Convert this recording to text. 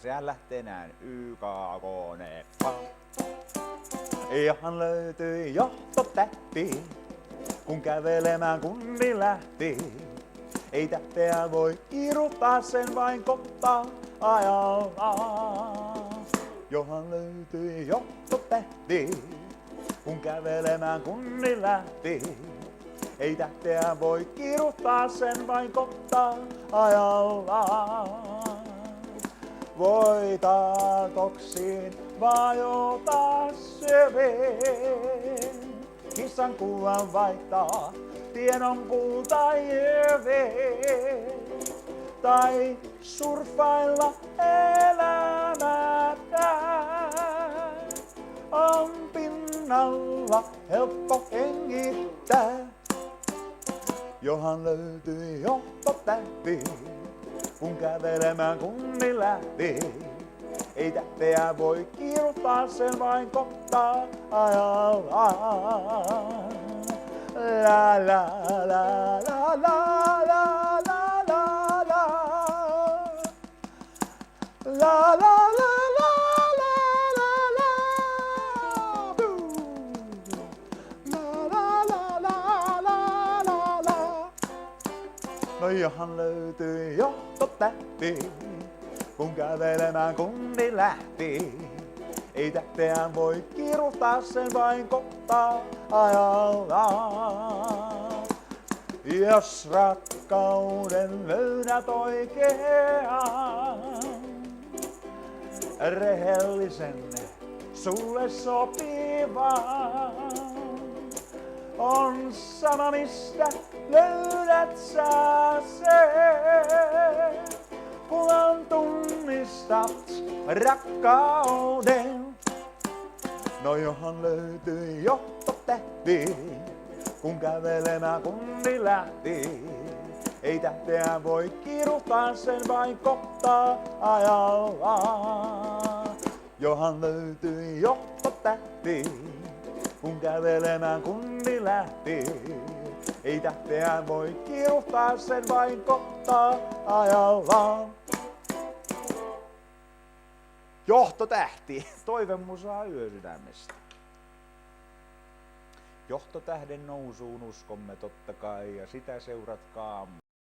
sehän lähtee näin. YKKN. Ihan löytyi johtotähti, kun kävelemään kunni lähti. Ei tähteä voi irrottaa, sen vain kohtaa ajallaan. Johan löytyi johtotähti, kun kävelemään kunni lähti. Ei tähteä voi kirjoittaa, sen vain kohtaa ajallaan. Voitaa toksiin vajota syveen. Kissan kuvan vaihtaa tiedon kultajyveen. Tai surffailla elämättä. On pinnalla helppo hengittää. Johan löytyi johtotähti, kun kävelemään kunni lähti. Ei tähteä voi kirjoittaa, sen vain kohtaa ajallaan. La la la la la la la la la la la la no johan löytyi johtotähti, kun kävelemään kunni lähti. Ei tähteä voi kirjoittaa, sen vain kohtaa ajallaan. Jos rakkauden löydät oikean, rehellisen sulle sopivan. On sama mistä löydät sä sen, kun tunnistat rakkauden. No johan löytyi johtotähti, kun kävelemään kunni lähti. Ei tähteä voi kirjoittaa, sen vain kohtaa ajallaan. Johan löytyi johtotähti, kun kävelemään kunni lähti. Ei tähteä voi kirjoittaa, sen vain kohtaa ajallaan. Johtotähti, toivemusaa yösydämestä. Johtotähden nousuun uskomme totta kai, ja sitä seuratkaa.